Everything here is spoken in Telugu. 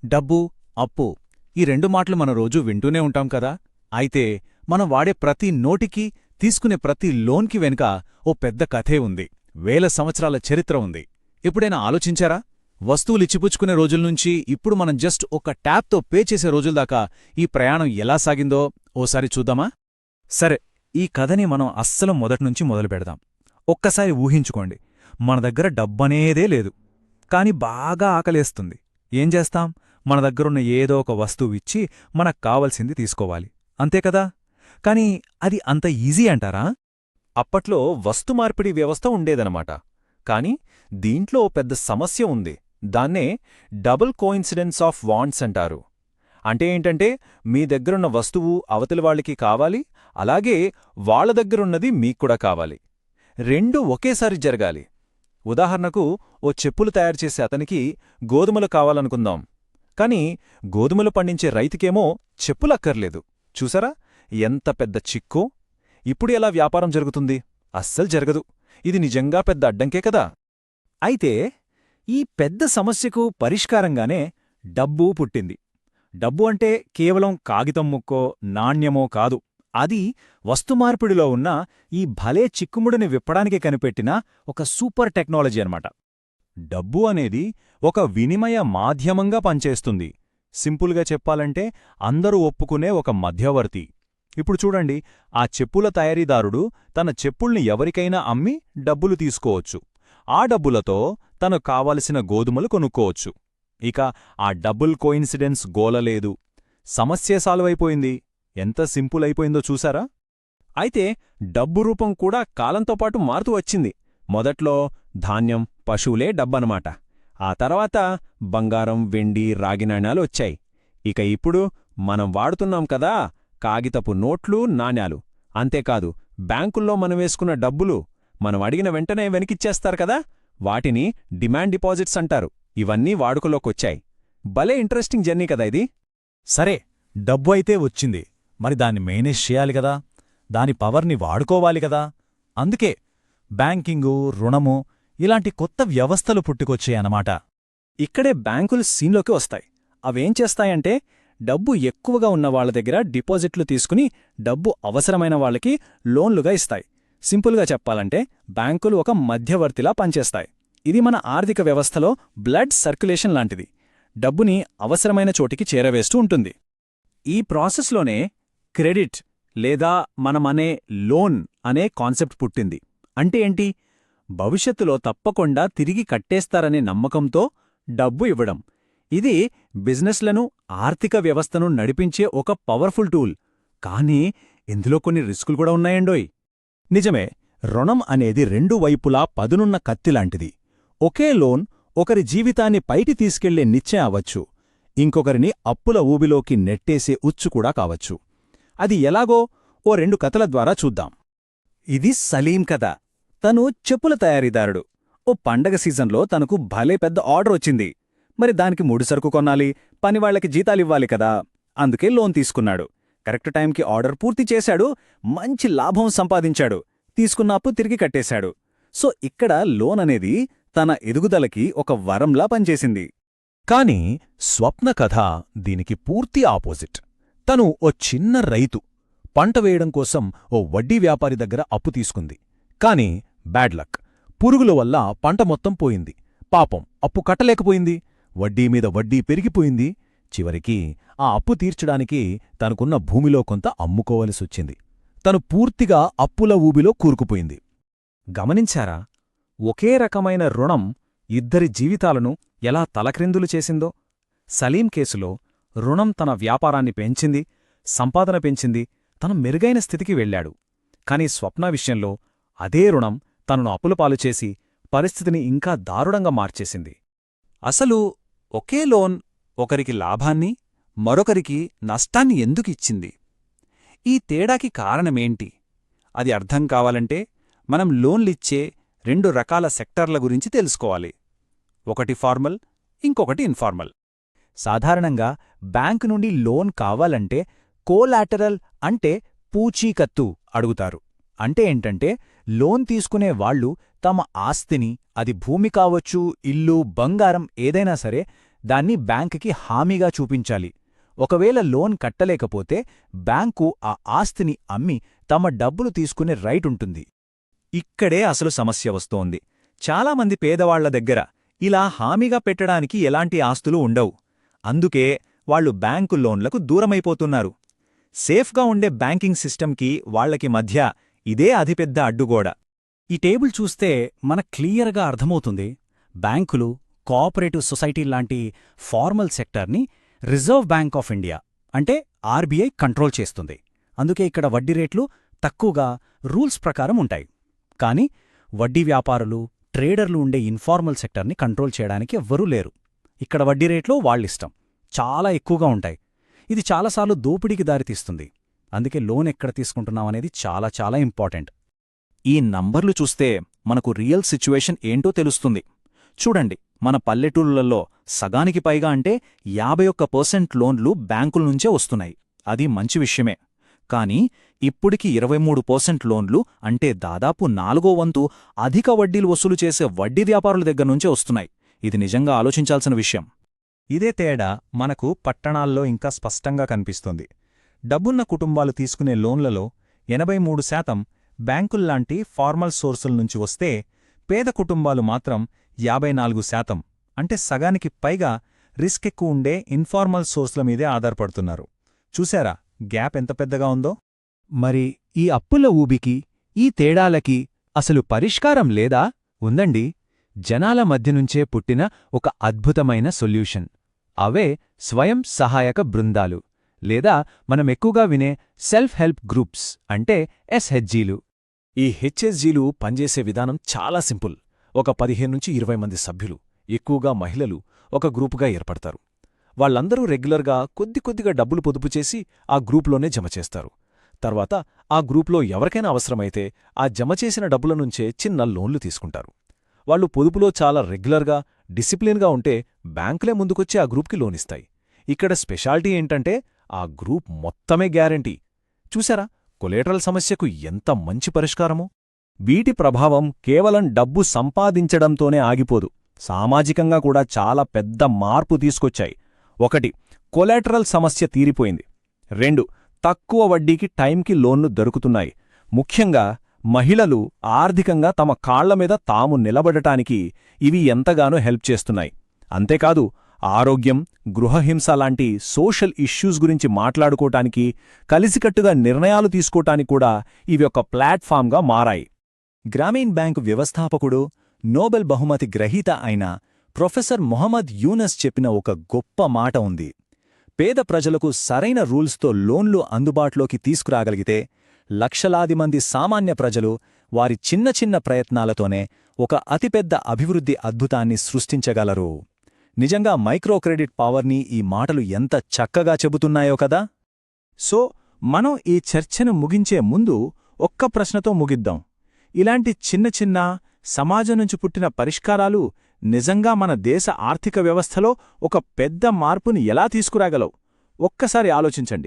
డబ్బు, అప్పు ఈ రెండు మాటలు మనం రోజూ వింటూనే ఉంటాం కదా. అయితే మనం వాడే ప్రతి నోటికి, తీసుకునే ప్రతి లోన్కి వెనుక ఓ పెద్ద కథే ఉంది. వేల సంవత్సరాల చరిత్ర ఉంది. ఎప్పుడైనా ఆలోచించారా? వస్తువులిచ్చిపుచ్చుకునే రోజుల్నుంచి ఇప్పుడు మనం జస్ట్ ఒక ట్యాప్తో పే చేసే రోజుల్దాకా ఈ ప్రయాణం ఎలా సాగిందో ఓసారి చూద్దామా? సరే, ఈ కథని మనం అస్సలు మొదట్నుంచి మొదలుపెడదాం. ఒక్కసారి ఊహించుకోండి, మన దగ్గర డబ్బనేదే లేదు, కాని బాగా ఆకలేస్తుంది. ఏం చేస్తాం? మన దగ్గరున్న ఏదో ఒక వస్తువు ఇచ్చి మనకు కావలసింది తీసుకోవాలి, అంతే కదా? కాని అది అంత ఈజీ అంటారా? అప్పట్లో వస్తుమార్పిడి వ్యవస్థ ఉండేదనమాట. కాని దీంట్లో ఓ పెద్ద సమస్య ఉంది. దాన్నే డబుల్ కోయిన్సిడెన్స్ ఆఫ్ వాంట్స్ అంటారు. అంటే ఏంటంటే, మీ దగ్గరున్న వస్తువు అవతలివాళ్ళకి కావాలి, అలాగే వాళ్ళ దగ్గరున్నది మీక్కూడా కావాలి. రెండూ ఒకేసారి జరగాలి. ఉదాహరణకు, ఓ చెప్పులు తయారుచేసే అతనికి గోధుమలు కావాలనుకుందాం. కాని గోధుమలు పండించే రైతుకేమో చెప్పులక్కర్లేదు. చూసారా ఎంత పెద్ద చిక్కో? ఇప్పుడు ఎలా వ్యాపారం జరుగుతుంది? అస్సలు జరగదు. ఇది నిజంగా పెద్ద అడ్డంకే కదా. అయితే ఈ పెద్ద సమస్యకు పరిష్కారంగానే డబ్బు పుట్టింది. డబ్బు అంటే కేవలం కాగితం ముక్కో, నాణ్యమో కాదు. అది వస్తుమార్పిడిలో ఉన్న ఈ భలే చిక్కుముడిని విప్పడానికి కనిపెట్టిన ఒక సూపర్ టెక్నాలజీ అన్నమాట. డబ్బు అనేది ఒక వినిమయ మాధ్యమంగా పనిచేస్తుంది. సింపుల్గా చెప్పాలంటే అందరూ ఒప్పుకునే ఒక మధ్యవర్తి. ఇప్పుడు చూడండి, ఆ చెప్పుల తయారీదారుడు తన చెప్పుల్ని ఎవరికైనా అమ్మి డబ్బులు తీసుకోవచ్చు. ఆ డబ్బులతో తనకు కావలసిన గోధుమలు కొనుక్కోవచ్చు. ఇక ఆ డబుల్ కోయిన్సిడెన్స్ గోలలేదు. సమస్య సాల్వ్ అయిపోయింది. ఎంత సింపుల్ అయిపోయిందో చూసారా? అయితే డబ్బు రూపం కూడా కాలంతోపాటు మారుతూ వచ్చింది. మొదట్లో ధాన్యం, పశువులే డబ్బనమాట. ఆ తర్వాత బంగారం, వెండి, రాగి నాణ్యాలు వచ్చాయి. ఇక ఇప్పుడు మనం వాడుతున్నాం కదా, కాగితపు నోట్లు, నాణ్యాలు. అంతేకాదు, బ్యాంకుల్లో మనం వేసుకున్న డబ్బులు మనం అడిగిన వెంటనే వెనకిచ్చేస్తారు కదా, వాటిని డిమాండ్ డిపాజిట్స్ అంటారు. ఇవన్నీ వాడుకలోకొచ్చాయి. భలే ఇంట్రెస్టింగ్ జర్నీ కదా ఇది. సరే, డబ్బు అయితే వచ్చింది, మరి దాన్ని మేనేజ్ చేయాలి కదా, దాని పవర్ని వాడుకోవాలి కదా. అందుకే బ్యాంకింగు, రుణము ఇలాంటి కొత్త వ్యవస్థలు పుట్టుకొచ్చాయన్నమాట. ఇక్కడే బ్యాంకులు సీన్లోకి వస్తాయి. అవేం చేస్తాయంటే, డబ్బు ఎక్కువగా ఉన్న వాళ్ల దగ్గర డిపాజిట్లు తీసుకుని డబ్బు అవసరమైన వాళ్ళకి లోన్లుగా ఇస్తాయి. సింపుల్గా చెప్పాలంటే బ్యాంకులు ఒక మధ్యవర్తిలా పనిచేస్తాయి. ఇది మన ఆర్థిక వ్యవస్థలో బ్లడ్ సర్క్యులేషన్ లాంటిది. డబ్బుని అవసరమైన చోటికి చేరవేస్తూ ఉంటుంది. ఈ ప్రాసెస్లోనే క్రెడిట్ లేదా మనమనే లోన్ అనే కాన్సెప్ట్ పుట్టింది. అంటే ఏంటి? భవిష్యత్తులో తప్పకుండా తిరిగి కట్టేస్తారనే నమ్మకంతో డబ్బు ఇవ్వడం. ఇది బిజినెస్లను, ఆర్థిక వ్యవస్థను నడిపించే ఒక పవర్ఫుల్ టూల్. కానీ ఇందులో కొన్ని రిస్కులు కూడా ఉన్నాయండోయ్. నిజమే, రుణం అనేది రెండు వైపులా పదునున్న కత్తిలాంటిది. ఒకే లోన్ ఒకరి జీవితాన్ని పైకి తీసుకెళ్లే నిచ్చెన అవ్వచ్చు, ఇంకొకరిని అప్పుల ఊబిలోకి నెట్టేసే ఉచ్చు కూడా కావచ్చు. అది ఎలాగో ఓ రెండు కథల ద్వారా చూద్దాం. ఇది సలీం కథ. తను చెప్పుల తయారీదారుడు. ఓ పండగ సీజన్లో తనకు భలే పెద్ద ఆర్డర్ వచ్చింది. మరి దానికి ముడిసరుకు కొనాలి, పనివాళ్లకి జీతాలివ్వాలి కదా. అందుకే లోన్ తీసుకున్నాడు. కరెక్ట్ టైంకి ఆర్డర్ పూర్తి చేశాడు, మంచి లాభం సంపాదించాడు, తీసుకున్న అప్పు తిరిగి కట్టేశాడు. సో ఇక్కడ లోన్ అనేది తన ఎదుగుదలకి ఒక వరంలా పనిచేసింది. కాని స్వప్న కథ దీనికి పూర్తి ఆపోజిట్. తను ఓ చిన్న రైతు. పంట వేయడం కోసం ఓ వడ్డీ వ్యాపారి దగ్గర అప్పు తీసుకుంది. కాని బ్యాడ్ లక్, పురుగుల వల్ల పంట మొత్తం పోయింది. పాపం, అప్పు కట్టలేకపోయింది. వడ్డీమీద వడ్డీ పెరిగిపోయింది. చివరికి ఆ అప్పు తీర్చడానికి తనకున్న భూమిలో కొంత అమ్ముకోవలసొచ్చింది. తను పూర్తిగా అప్పుల ఊబిలో కూరుకుపోయింది. గమనించారా? ఒకే రకమైన రుణం ఇద్దరి జీవితాలను ఎలా తలక్రిందులు చేసిందో. సలీం కేసులో రుణం తన వ్యాపారాన్ని పెంచింది, సంపాదన పెంచింది, తను మెరుగైన స్థితికి వెళ్ళాడు. కాని స్వప్న విషయంలో అదే రుణం తనను అప్పులపాలు చేసి పరిస్థితిని ఇంకా దారుణంగా మార్చేసింది. అసలు ఒకే లోన్ ఒకరికి లాభాన్ని, మరొకరికి నష్టాన్ని ఎందుకిచ్చింది? ఈ తేడాకి కారణమేంటి? అది అర్థం కావాలంటే మనం లోన్లిచ్చే రెండు రకాల సెక్టర్ల గురించి తెలుసుకోవాలి. ఒకటి ఫార్మల్, ఇంకొకటి ఇన్ఫార్మల్. సాధారణంగా బ్యాంకు నుండి లోన్ కావాలంటే కోలాటరల్ అంటే పూచీకత్తు అడుగుతారు. అంటే ఏంటంటే, లోన్ తీసుకునే వాళ్లు తమ ఆస్తిని, అది భూమి కావచ్చు, ఇల్లు, బంగారం ఏదైనా సరే, దాన్ని బ్యాంకుకి హామీగా చూపించాలి. ఒకవేళ లోన్ కట్టలేకపోతే బ్యాంకు ఆ ఆస్తిని అమ్మి తమ డబ్బులు తీసుకునే రైట్ ఉంటుంది. ఇక్కడే అసలు సమస్య వస్తోంది. చాలామంది పేదవాళ్ల దగ్గర ఇలా హామీగా పెట్టడానికి ఎలాంటి ఆస్తులు ఉండవు. అందుకే వాళ్లు బ్యాంకు లోన్లకు దూరమైపోతున్నారు. సేఫ్గా ఉండే బ్యాంకింగ్ సిస్టంకి వాళ్లకి మధ్య ఇదే అతిపెద్ద అడ్డుగోడ. ఈ టేబుల్ చూస్తే మనకు క్లియర్గా అర్థమవుతుంది, బ్యాంకులు, కోఆపరేటివ్ సొసైటీల్లాంటి ఫార్మల్ సెక్టార్ని రిజర్వ్ బ్యాంక్ ఆఫ్ ఇండియా అంటే ఆర్బీఐ కంట్రోల్ చేస్తుంది. అందుకే ఇక్కడ వడ్డీ రేట్లు తక్కువగా రూల్స్ ప్రకారం ఉంటాయి. కానీ వడ్డీ వ్యాపారులు, ట్రేడర్లు ఉండే ఇన్ఫార్మల్ సెక్టర్ని కంట్రోల్ చేయడానికి ఎవ్వరూ లేరు. ఇక్కడ వడ్డీ రేట్లు వాళ్ళిష్టం, చాలా ఎక్కువగా ఉంటాయి. ఇది చాలాసార్లు దోపిడీకి దారితీస్తుంది. అందుకే లోన్ ఎక్కడ తీసుకుంటున్నామనేది చాలా చాలా ఇంపార్టెంట్. ఈ నంబర్లు చూస్తే మనకు రియల్ సిచ్యువేషన్ ఏంటో తెలుస్తుంది. చూడండి, మన పల్లెటూళ్లలో సగానికి పైగా అంటే 51% లోన్లు బ్యాంకుల నుంచే వస్తున్నాయి. అది మంచి విషయమే. కానీ ఇప్పుడికి 23% లోన్లు అంటే దాదాపు 4వ వంతు అధిక వడ్డీలు వసూలు చేసే వడ్డీ వ్యాపారుల దగ్గర్నుంచే వస్తున్నాయి. ఇది నిజంగా ఆలోచించాల్సిన విషయం. ఇదే తేడా మనకు పట్టణాల్లో ఇంకా స్పష్టంగా కనిపిస్తుంది. డబ్బున్న కుటుంబాలు తీసుకునే లోన్లలో 83% బ్యాంకుల్లాంటి ఫార్మల్ సోర్సుల నుంచి వస్తే, పేద కుటుంబాలు మాత్రం 54%, అంటే సగానికి పైగా రిస్క్ ఎక్కువ ఉండే ఇన్ఫార్మల్ సోర్సుల మీదే ఆధారపడుతున్నారు. చూశారా గ్యాప్ ఎంత పెద్దగా ఉందో? మరి ఈ అప్పుల ఊబికి, ఈ తేడాలకి అసలు పరిష్కారం లేదా? ఉందండి. జనాల మధ్యనుంచే పుట్టిన ఒక అద్భుతమైన సొల్యూషన్. అవే స్వయం సహాయక బృందాలు, లేదా మనమెక్కువగా వినే సెల్ఫ్ హెల్ప్ గ్రూప్స్ అంటే ఎస్హెచ్జీలు. ఈ హెచ్ఎస్జీలు పనిచేసే విధానం చాలా సింపుల్. ఒక 15-20 మంది సభ్యులు, ఎక్కువగా మహిళలు ఒక గ్రూపుగా ఏర్పడతారు. వాళ్ళందరూ రెగ్యులర్గా కొద్దిగా డబ్బులు పొదుపు చేసి ఆ గ్రూప్లోనే జమ చేస్తారు. తర్వాత ఆ గ్రూప్లో ఎవరికైనా అవసరమైతే ఆ జమ చేసిన డబ్బుల నుంచే చిన్న లోన్లు తీసుకుంటారు. వాళ్ళు పొదుపులో చాలా రెగ్యులర్గా, డిసిప్లిన్గా ఉంటే బ్యాంకులే ముందుకొచ్చి ఆ గ్రూప్కి లోనిస్తాయి. ఇక్కడ స్పెషాలిటీ ఏంటంటే ఆ గ్రూప్ మొత్తమే గ్యారెంటీ. చూశారా కొలేటరల్ సమస్యకు ఎంత మంచి పరిష్కారమో? వీటి ప్రభావం కేవలం డబ్బు సంపాదించడంతోనే ఆగిపోదు, సామాజికంగా కూడా చాలా పెద్ద మార్పు తీసుకొచ్చాయి. 1. కొలేటరల్ సమస్య తీరిపోయింది. 2. తక్కువ వడ్డీకి టైంకి లోన్లు దొరుకుతున్నాయి. ముఖ్యంగా మహిళలు ఆర్థికంగా తమ కాళ్లమీద తాము నిలబడటానికి ఇవి ఎంతగానో హెల్ప్ చేస్తున్నాయి. అంతేకాదు, ఆరోగ్యం, గృహహింస లాంటి సోషల్ ఇష్యూస్ గురించి మాట్లాడుకోటానికి, కలిసికట్టుగా నిర్ణయాలు తీసుకోటానికి కూడా ఇవి ఒక ప్లాట్ఫామ్గా మారాయి. గ్రామీణ్ బ్యాంకు వ్యవస్థాపకుడు, నోబెల్ బహుమతి గ్రహీత అయిన ప్రొఫెసర్ మొహమ్మద్ యూనస్ చెప్పిన ఒక గొప్ప మాట ఉంది. పేద ప్రజలకు సరైన రూల్స్తో లోన్లు అందుబాటులోకి తీసుకురాగలిగితే లక్షలాది మంది సామాన్య ప్రజలు వారి చిన్న చిన్న ప్రయత్నాలతోనే ఒక అతిపెద్ద అభివృద్ధి అద్భుతాన్ని సృష్టించగలరు. నిజంగా మైక్రోక్రెడిట్ పవర్ని ఈ మాటలు ఎంత చక్కగా చెబుతున్నాయో కదా. సో మనం ఈ చర్చను ముగించే ముందు ఒక్క ప్రశ్నతో ముగిద్దాం. ఇలాంటి చిన్న చిన్న సమాజం నుంచి పుట్టిన పరిష్కారాలు నిజంగా మన దేశ ఆర్థిక వ్యవస్థలో ఒక పెద్ద మార్పుని ఎలా తీసుకురాగలవు? ఒక్కసారి ఆలోచించండి.